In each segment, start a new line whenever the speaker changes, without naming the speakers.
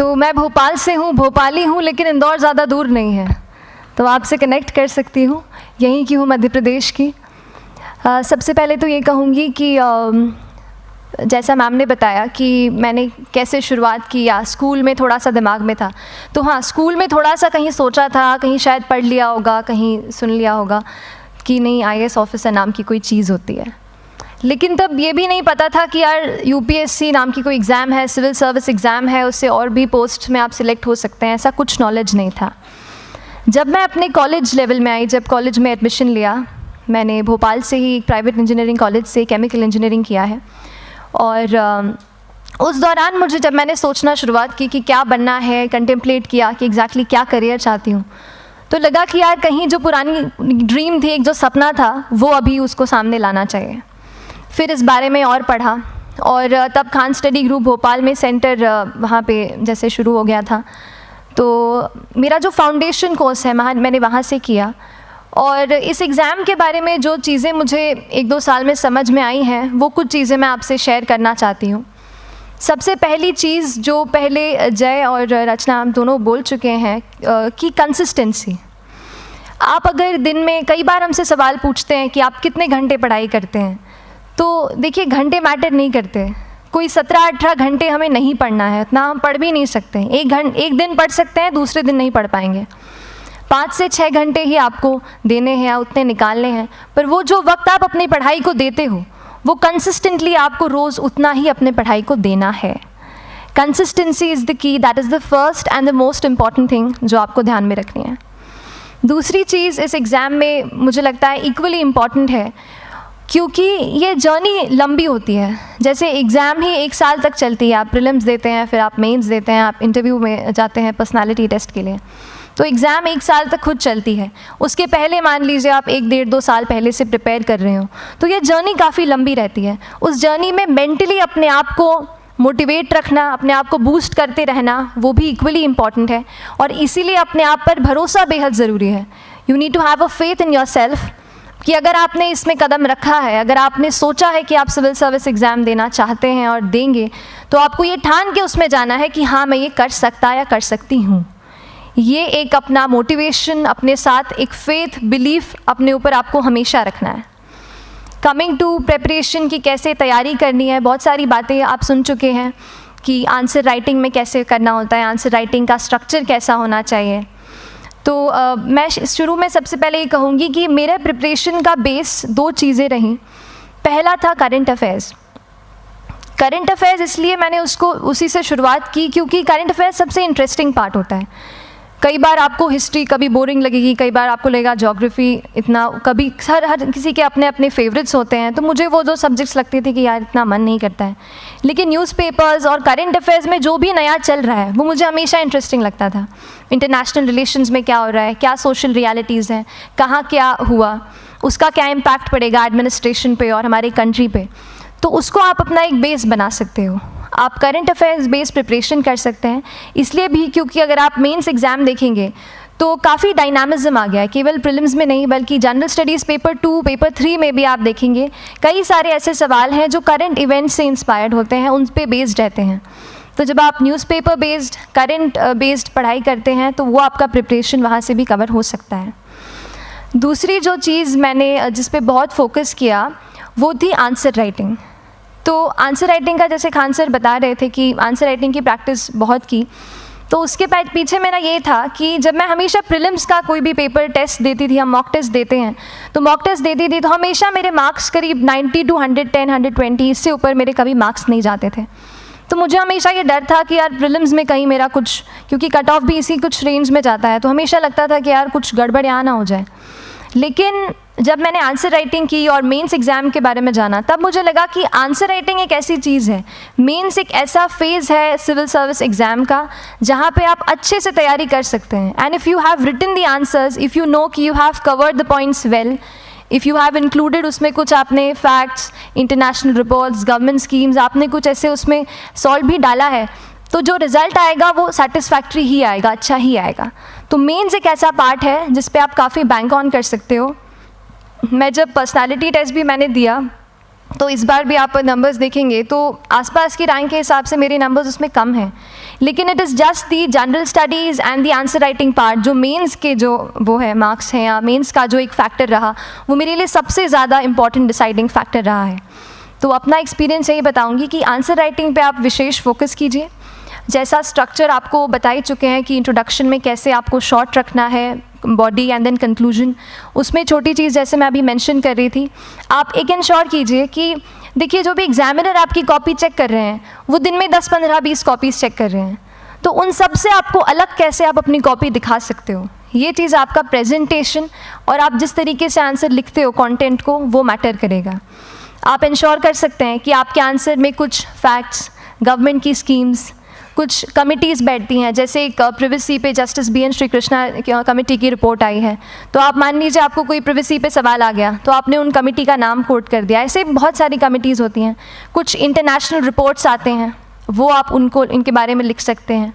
तो मैं भोपाल से हूँ, भोपाली हूँ, लेकिन इंदौर ज़्यादा दूर नहीं है, तो आपसे कनेक्ट कर सकती हूँ। यहीं की हूँ, मध्य प्रदेश की। सबसे पहले तो ये कहूँगी कि जैसा मैम ने बताया कि मैंने कैसे शुरुआत की, या स्कूल में थोड़ा सा दिमाग में था, तो हाँ, स्कूल में थोड़ा सा कहीं सोचा था, कहीं शायद पढ़ लिया होगा, कहीं सुन लिया होगा कि नहीं IAS ऑफिसर नाम की कोई चीज़ होती है। लेकिन तब ये भी नहीं पता था कि यार UPSC नाम की कोई एग्ज़ाम है, सिविल सर्विस एग्ज़ाम है, उससे और भी पोस्ट में आप सिलेक्ट हो सकते हैं, ऐसा कुछ नॉलेज नहीं था। जब मैं अपने कॉलेज लेवल में आई, जब कॉलेज में एडमिशन लिया, मैंने भोपाल से ही प्राइवेट इंजीनियरिंग कॉलेज से केमिकल इंजीनियरिंग किया है, और उस दौरान मुझे जब मैंने सोचना शुरुआत की कि क्या बनना है, कंटेम्पलेट किया कि एग्जैक्टली क्या करियर चाहती हूँ, तो लगा कि यार कहीं जो पुरानी ड्रीम थी, एक जो सपना था, वो अभी उसको सामने लाना चाहिए। फिर इस बारे में और पढ़ा, और तब खान स्टडी ग्रुप भोपाल में सेंटर वहाँ पे जैसे शुरू हो गया था, तो मेरा जो फाउंडेशन कोर्स है मैंने वहाँ से किया। और इस एग्ज़ाम के बारे में जो चीज़ें मुझे 1-2 साल में समझ में आई हैं, वो कुछ चीज़ें मैं आपसे शेयर करना चाहती हूँ। सबसे पहली चीज़ जो पहले जय और रचना हम दोनों बोल चुके हैं कि कंसिस्टेंसी। आप अगर दिन में, कई बार हमसे सवाल पूछते हैं कि आप कितने घंटे पढ़ाई करते हैं, तो देखिए घंटे मैटर नहीं करते। कोई 17-18 घंटे हमें नहीं पढ़ना है, उतना हम पढ़ भी नहीं सकते। एक दिन पढ़ सकते हैं, दूसरे दिन नहीं पढ़ पाएंगे। 5 से 6 घंटे ही आपको देने हैं या उतने निकालने हैं, पर वो जो वक्त आप अपनी पढ़ाई को देते हो, वो कंसिस्टेंटली आपको रोज़ उतना ही अपने पढ़ाई को देना है। Consistency is the key, that is the first and the most important thing जो आपको ध्यान में रखनी है। दूसरी चीज़ इस एग्ज़ाम में मुझे लगता है इक्वली इम्पॉर्टेंट है, क्योंकि ये जर्नी लंबी होती है। जैसे एग्ज़ाम ही 1 साल तक चलती है, आप प्रीलिम्स देते हैं, फिर आप मेंस देते हैं, आप इंटरव्यू में जाते हैं पर्सनालिटी टेस्ट के लिए, तो एग्ज़ाम 1 साल तक खुद चलती है। उसके पहले मान लीजिए आप 1-1.5-2 साल पहले से प्रिपेयर कर रहे हो, तो ये जर्नी काफ़ी लंबी रहती है। उस जर्नी में मेंटली अपने आप को मोटिवेट रखना, अपने आप को बूस्ट करते रहना, वो भी इक्वली इम्पॉर्टेंट है, और इसीलिए अपने आप पर भरोसा बेहद ज़रूरी है। You need to have a faith in yourself कि अगर आपने इसमें कदम रखा है, अगर आपने सोचा है कि आप सिविल सर्विस एग्ज़ाम देना चाहते हैं और देंगे, तो आपको ये ठान के उसमें जाना है कि हाँ, मैं ये कर सकता या कर सकती हूँ। ये एक अपना मोटिवेशन, अपने साथ एक फेथ, बिलीफ अपने ऊपर आपको हमेशा रखना है। कमिंग टू प्रेपरेशन की कैसे तैयारी करनी है, बहुत सारी बातें आप सुन चुके हैं कि आंसर राइटिंग में कैसे करना होता है, आंसर राइटिंग का स्ट्रक्चर कैसा होना चाहिए। तो मैं शुरू में सबसे पहले ये कहूँगी कि मेरे प्रिपरेशन का बेस 2 चीज़ें रहीं। पहला था करंट अफेयर्स। करंट अफेयर्स इसलिए मैंने उसको उसी से शुरुआत की क्योंकि करंट अफेयर्स सबसे इंटरेस्टिंग पार्ट होता है। कई बार आपको हिस्ट्री कभी बोरिंग लगेगी, कई बार आपको लगेगा ज्योग्राफी इतना, कभी हर किसी के अपने अपने फेवरेट्स होते हैं। तो मुझे वो 2 सब्जेक्ट्स लगते थे कि यार इतना मन नहीं करता है, लेकिन न्यूज़पेपर्स और करंट अफेयर्स में जो भी नया चल रहा है वो मुझे हमेशा इंटरेस्टिंग लगता था। इंटरनेशनल रिलेशंस में क्या हो रहा है, क्या सोशल रियलिटीज़ हैं, कहाँ क्या हुआ, उसका क्या इम्पैक्ट पड़ेगा एडमिनिस्ट्रेशन पे और हमारी कंट्री पे, तो उसको आप अपना एक बेस बना सकते हो। आप करंट अफेयर्स बेस्ड प्रिपरेशन कर सकते हैं, इसलिए भी क्योंकि अगर आप मेंस एग्ज़ाम देखेंगे तो काफ़ी डायनामिज्म आ गया है, केवल प्रीलिम्स में नहीं बल्कि जनरल स्टडीज़ पेपर 2, पेपर 3 में भी आप देखेंगे कई सारे ऐसे सवाल हैं जो करंट इवेंट्स से इंस्पायर्ड होते हैं, उन पे बेस्ड रहते हैं। तो जब आप न्यूज़पेपर बेस्ड, करंट बेस्ड पढ़ाई करते हैं तो वो आपका प्रिपरेशन वहाँ से भी कवर हो सकता है। दूसरी जो चीज़ मैंने जिस पे बहुत फोकस किया वो थी आंसर राइटिंग। तो आंसर राइटिंग का जैसे खान सर बता रहे थे कि आंसर राइटिंग की प्रैक्टिस बहुत की, तो उसके पीछे मेरा ये था कि जब मैं हमेशा प्रीलिम्स का कोई भी पेपर टेस्ट देती थी, हम मॉक टेस्ट देते हैं, तो मॉक टेस्ट देती थी तो हमेशा मेरे मार्क्स करीब 90 to 110, 120, इससे ऊपर मेरे कभी मार्क्स नहीं जाते थे। तो मुझे हमेशा ये डर था कि यार प्रीलिम्स में कहीं मेरा कुछ, क्योंकि कट ऑफ भी इसी कुछ रेंज में जाता है, तो हमेशा लगता था कि यार कुछ गड़बड़ यहाँ ना हो जाए। लेकिन जब मैंने आंसर राइटिंग की और मेंस एग्ज़ाम के बारे में जाना, तब मुझे लगा कि आंसर राइटिंग एक ऐसी चीज़ है, मेंस एक ऐसा फेज़ है सिविल सर्विस एग्ज़ाम का जहाँ पे आप अच्छे से तैयारी कर सकते हैं। And if you have written the answers, if you know कि you have covered the points well, if you have included उसमें कुछ आपने facts, international reports, government schemes, आपने कुछ ऐसे उसमें सॉल्व भी डाला है, तो जो रिज़ल्ट आएगा वो सेटिस्फैक्ट्री ही आएगा, अच्छा ही आएगा। तो मेंस एक ऐसा पार्ट है जिस पे आप काफ़ी बैंक ऑन कर सकते हो। मैं जब पर्सनालिटी टेस्ट भी मैंने दिया तो इस बार भी आप नंबर्स देखेंगे तो आसपास की रैंक के हिसाब से मेरे नंबर्स उसमें कम हैं, लेकिन it is just the general studies and the answer writing part, जो मेंस के जो वो है मार्क्स हैं या मेंस का जो एक फैक्टर रहा, वो मेरे लिए सबसे ज़्यादा इंपॉर्टेंट डिसाइडिंग फैक्टर रहा है। तो अपना एक्सपीरियंस यही बताऊंगी कि आंसर राइटिंग पे आप विशेष फोकस कीजिए। जैसा स्ट्रक्चर आपको बता ही चुके हैं कि इंट्रोडक्शन में कैसे आपको शॉर्ट रखना है, बॉडी एंड देन कंक्लूजन, उसमें छोटी चीज़ जैसे मैं अभी मेंशन कर रही थी, आप एक इंश्योर कीजिए कि देखिए जो भी एग्जामिनर आपकी कॉपी चेक कर रहे हैं वो दिन में 10, 15, 20 कॉपीज़ चेक कर रहे हैं, तो उन सब से आपको अलग कैसे आप अपनी कॉपी दिखा सकते हो, ये चीज़ आपका प्रेजेंटेशन और आप जिस तरीके से आंसर लिखते हो कंटेंट को, वो मैटर करेगा। आप इंश्योर कर सकते हैं कि आपके आंसर में कुछ फैक्ट्स, गवर्नमेंट की स्कीम्स, कुछ कमिटीज़ बैठती हैं, जैसे एक प्रिवेसी पे justice BN Shri Krishna committee की रिपोर्ट आई है, तो आप मान लीजिए आपको कोई प्रिवेसी पे सवाल आ गया तो आपने उन कमेटी का नाम कोट कर दिया। ऐसे बहुत सारी कमिटीज़ होती हैं। कुछ इंटरनेशनल रिपोर्ट्स आते हैं, वो आप इनके बारे में लिख सकते हैं।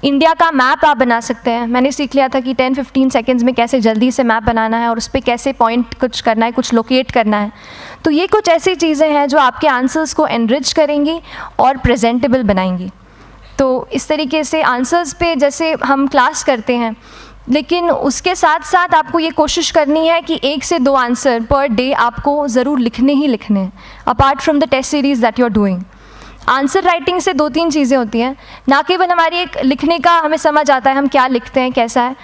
इंडिया का मैप आप बना सकते हैं। मैंने सीख लिया था कि 10-15 सेकेंड्स में कैसे जल्दी से मैप बनाना है और उस पर कैसे पॉइंट कुछ करना है, कुछ लोकेट करना है। तो ये कुछ ऐसी चीज़ें हैं जो आपके आंसर्स को एनरिच करेंगी और प्रेजेंटेबल बनाएंगी। तो इस तरीके से आंसर्स पे जैसे हम क्लास करते हैं, लेकिन उसके साथ साथ आपको ये कोशिश करनी है कि 1 से 2 आंसर पर डे आपको ज़रूर लिखने ही लिखने हैं, apart from the test series that you are doing. Answer writing से 2-3 चीज़ें होती हैं, ना केवल हमारी एक लिखने का हमें समझ आता है हम क्या लिखते हैं कैसा है,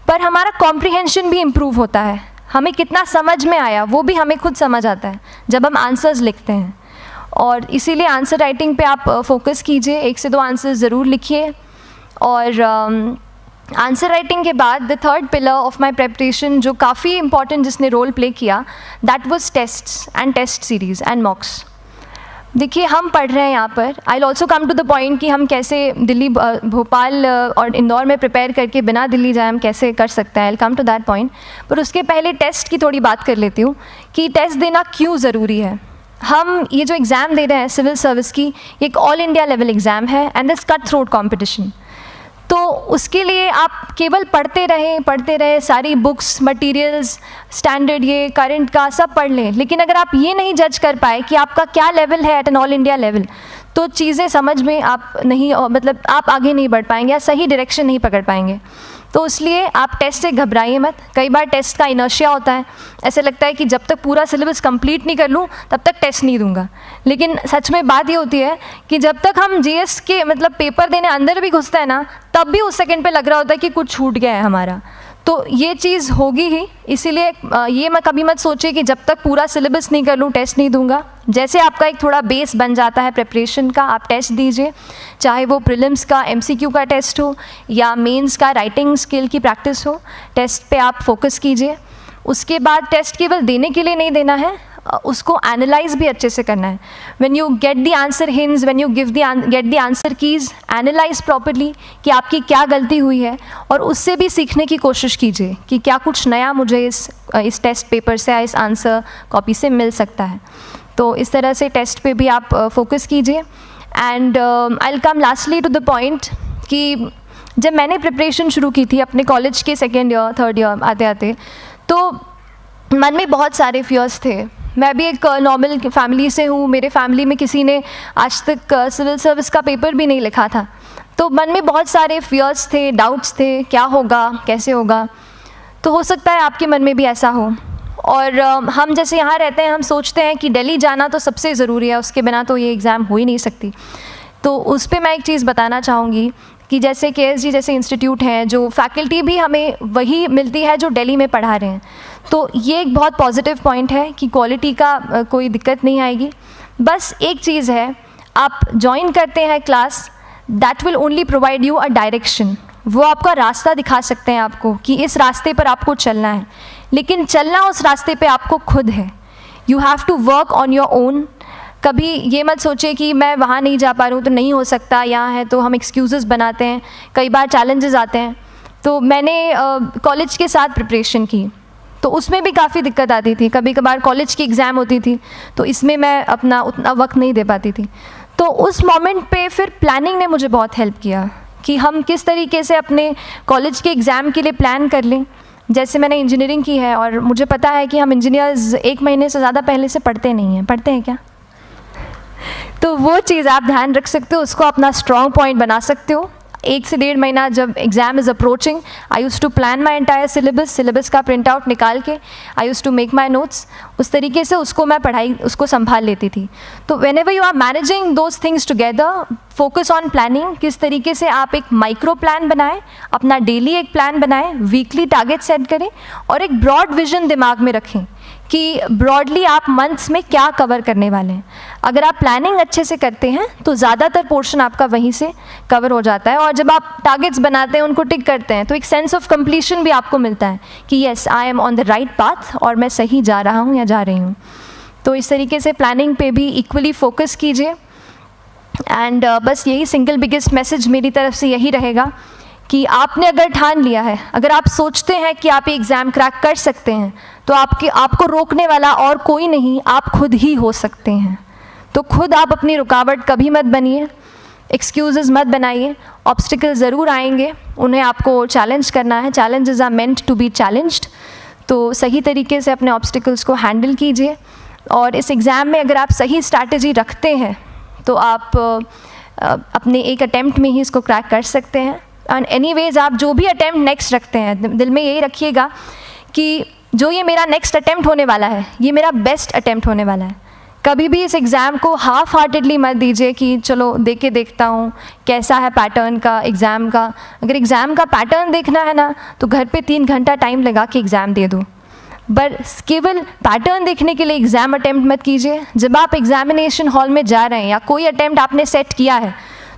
पर हमारा कॉम्प्रिहेंशन भी इम्प्रूव होता है। हमें कितना समझ में आया वो भी हमें खुद समझ आता है जब हम आंसर्स लिखते हैं। और इसीलिए आंसर राइटिंग पे आप फोकस कीजिए, 1 से 2 आंसर ज़रूर लिखिए। और आंसर राइटिंग के बाद the third pillar of my preparation जो काफ़ी इंपॉर्टेंट जिसने रोल प्ले किया, that was tests and test series and mocks. देखिए हम पढ़ रहे हैं यहाँ पर, I will also come to the point कि हम कैसे दिल्ली, भोपाल और इंदौर में प्रिपेयर करके बिना दिल्ली जाए हम कैसे कर सकते हैं, I will come to that point. पर उसके पहले टेस्ट की थोड़ी बात कर लेती हूँ कि टेस्ट देना क्यों ज़रूरी है। हम ये जो एग्ज़ाम दे रहे हैं सिविल सर्विस की, ये एक ऑल इंडिया लेवल एग्ज़ाम है and this cut throat competition. तो उसके लिए आप केवल पढ़ते रहें, सारी बुक्स, मटेरियल्स, स्टैंडर्ड ये करंट का सब पढ़ लें, लेकिन अगर आप ये नहीं जज कर पाए कि आपका क्या लेवल है at an all India level, तो चीज़ें समझ में आप नहीं, मतलब आप आगे नहीं बढ़ पाएंगे या सही डायरेक्शन नहीं पकड़ पाएंगे। तो इसलिए आप टेस्ट से घबराइए मत। कई बार टेस्ट का इनर्शिया होता है, ऐसे लगता है कि जब तक पूरा सिलेबस कंप्लीट नहीं कर लूँ तब तक टेस्ट नहीं दूंगा, लेकिन सच में बात ये होती है कि जब तक हम GS के मतलब पेपर देने अंदर भी घुसते हैं ना, तब भी उस सेकंड पे लग रहा होता है कि कुछ छूट गया है हमारा। तो ये चीज़ होगी ही, इसीलिए ये मैं कभी मत सोचिए कि जब तक पूरा सिलेबस नहीं कर लूँ टेस्ट नहीं दूंगा। जैसे आपका एक थोड़ा बेस बन जाता है प्रिपरेशन का, आप टेस्ट दीजिए, चाहे वो प्रीलिम्स का MCQ का टेस्ट हो या मेंस का राइटिंग स्किल की प्रैक्टिस हो, टेस्ट पे आप फोकस कीजिए। उसके बाद टेस्ट केवल देने के लिए नहीं देना है, उसको एनालाइज भी अच्छे से करना है। When you get the answer hints, when you get the answer keys, analyse properly कि आपकी क्या गलती हुई है और उससे भी सीखने की कोशिश कीजिए कि क्या कुछ नया मुझे इस टेस्ट पेपर से या इस आंसर कॉपी से मिल सकता है। तो इस तरह से टेस्ट पे भी आप फोकस कीजिए। And I will come lastly to the point कि जब मैंने प्रिपरेशन शुरू की थी अपने कॉलेज के 2nd ईयर 3rd ईयर आते आते, तो मन में बहुत सारे फियर्स थे। मैं भी एक नॉर्मल फैमिली से हूँ, मेरे फैमिली में किसी ने आज तक सिविल सर्विस का पेपर भी नहीं लिखा था, तो मन में बहुत सारे फियर्स थे, डाउट्स थे, क्या होगा, कैसे होगा। तो हो सकता है आपके मन में भी ऐसा हो। और हम जैसे यहाँ रहते हैं, हम सोचते हैं कि दिल्ली जाना तो सबसे ज़रूरी है, उसके बिना तो ये एग्ज़ाम हो ही नहीं सकती। तो उस पर मैं एक चीज़ बताना चाहूँगी कि जैसे KSG जैसे इंस्टीट्यूट हैं, जो फैकल्टी भी हमें वही मिलती है जो दिल्ली में पढ़ा रहे हैं, तो ये एक बहुत पॉजिटिव पॉइंट है कि क्वालिटी का कोई दिक्कत नहीं आएगी। बस एक चीज़ है, आप ज्वाइन करते हैं class, that will only provide you a direction. वो आपका रास्ता दिखा सकते हैं आपको कि इस रास्ते पर आपको चलना है, लेकिन चलना उस रास्ते पे आपको खुद है। You have to work on your own. कभी ये मत सोचिए कि मैं वहाँ नहीं जा पा रहा हूँ तो नहीं हो सकता, यहाँ है, तो हम एक्सक्यूज़ेस बनाते हैं, कई बार चैलेंजेस आते हैं। तो मैंने कॉलेज के साथ प्रिपरेशन की, तो उसमें भी काफ़ी दिक्कत आती थी। कभी कभार कॉलेज की एग्ज़ाम होती थी तो इसमें मैं अपना उतना वक्त नहीं दे पाती थी। तो उस मोमेंट पे फिर प्लानिंग ने मुझे बहुत हेल्प किया कि हम किस तरीके से अपने कॉलेज के एग्ज़ाम के लिए प्लान कर लें। जैसे मैंने इंजीनियरिंग की है और मुझे पता है कि हम इंजीनियर्स 1 महीने से ज़्यादा पहले से पढ़ते नहीं हैं। पढ़ते हैं क्या? तो वो चीज़ आप ध्यान रख सकते हो, उसको अपना स्ट्रॉन्ग पॉइंट बना सकते हो। 1 से 1.5 महीना जब exam is approaching, I use to plan my entire syllabus का प्रिंट आउट निकाल के I use to make my notes, उस तरीके से उसको मैं उसको संभाल लेती थी। तो whenever you are managing those things together, focus on planning, किस तरीके से आप एक माइक्रो प्लान बनाएं, अपना डेली एक प्लान बनाएं, वीकली टारगेट सेट करें और एक ब्रॉड विजन दिमाग में रखें कि ब्रॉडली आप मंथ्स में क्या कवर करने वाले हैं। अगर आप प्लानिंग अच्छे से करते हैं तो ज़्यादातर पोर्शन आपका वहीं से कवर हो जाता है, और जब आप टारगेट्स बनाते हैं, उनको टिक करते हैं, तो एक सेंस ऑफ कंप्लीशन भी आपको मिलता है कि yes I am on the right path और मैं सही जा रहा हूँ या जा रही हूँ। तो इस तरीके से प्लानिंग पे भी इक्वली फोकस कीजिए। एंड बस यही सिंगल बिगेस्ट मैसेज मेरी तरफ से यही रहेगा कि आपने अगर ठान लिया है, अगर आप सोचते हैं कि आप एग्ज़ाम क्रैक कर सकते हैं, तो आपको रोकने वाला और कोई नहीं, आप खुद ही हो सकते हैं। तो खुद आप अपनी रुकावट कभी मत बनिए, एक्सक्यूज़ेस मत बनाइए। ऑब्स्टिकल ज़रूर आएंगे, उन्हें आपको चैलेंज करना है। Challenges are meant to be challenged. तो सही तरीके से अपने ऑब्स्टिकल्स को हैंडल कीजिए, और इस एग्ज़ाम में अगर आप सही स्ट्रैटेजी रखते हैं तो आप अपने एक अटैम्प्ट में ही इसको क्रैक कर सकते हैं। एंड एनीवेज आप जो भी अटैम्प्ट नेक्स्ट रखते हैं, दिल में यही रखिएगा कि जो ये मेरा नेक्स्ट अटैम्प्ट होने वाला है, ये मेरा बेस्ट अटैम्प्ट होने वाला है। कभी भी इस एग्ज़ाम को हाफ हार्टेडली मत दीजिए कि चलो दे के देखता हूँ कैसा है पैटर्न का एग्ज़ाम का। अगर एग्ज़ाम का पैटर्न देखना है ना, तो घर पे 3 घंटा टाइम लगा के एग्ज़ाम दे दो, बस केवल पैटर्न देखने के लिए एग्ज़ाम अटैम्प्ट मत कीजिए। जब आप एग्जामिनेशन हॉल में जा रहे हैं या कोई अटैम्प्ट आपने सेट किया है,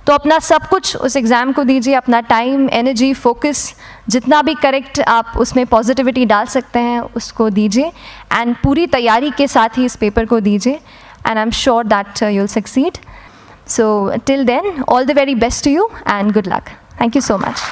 तो अपना सब कुछ उस एग्ज़ाम को दीजिए, अपना टाइम, एनर्जी, फोकस, जितना भी करेक्ट आप उसमें पॉजिटिविटी डाल सकते हैं उसको दीजिए, एंड पूरी तैयारी के साथ ही इस पेपर को दीजिए, and I am sure that you will succeed. So till then, all the very best to you and good luck. Thank you so much.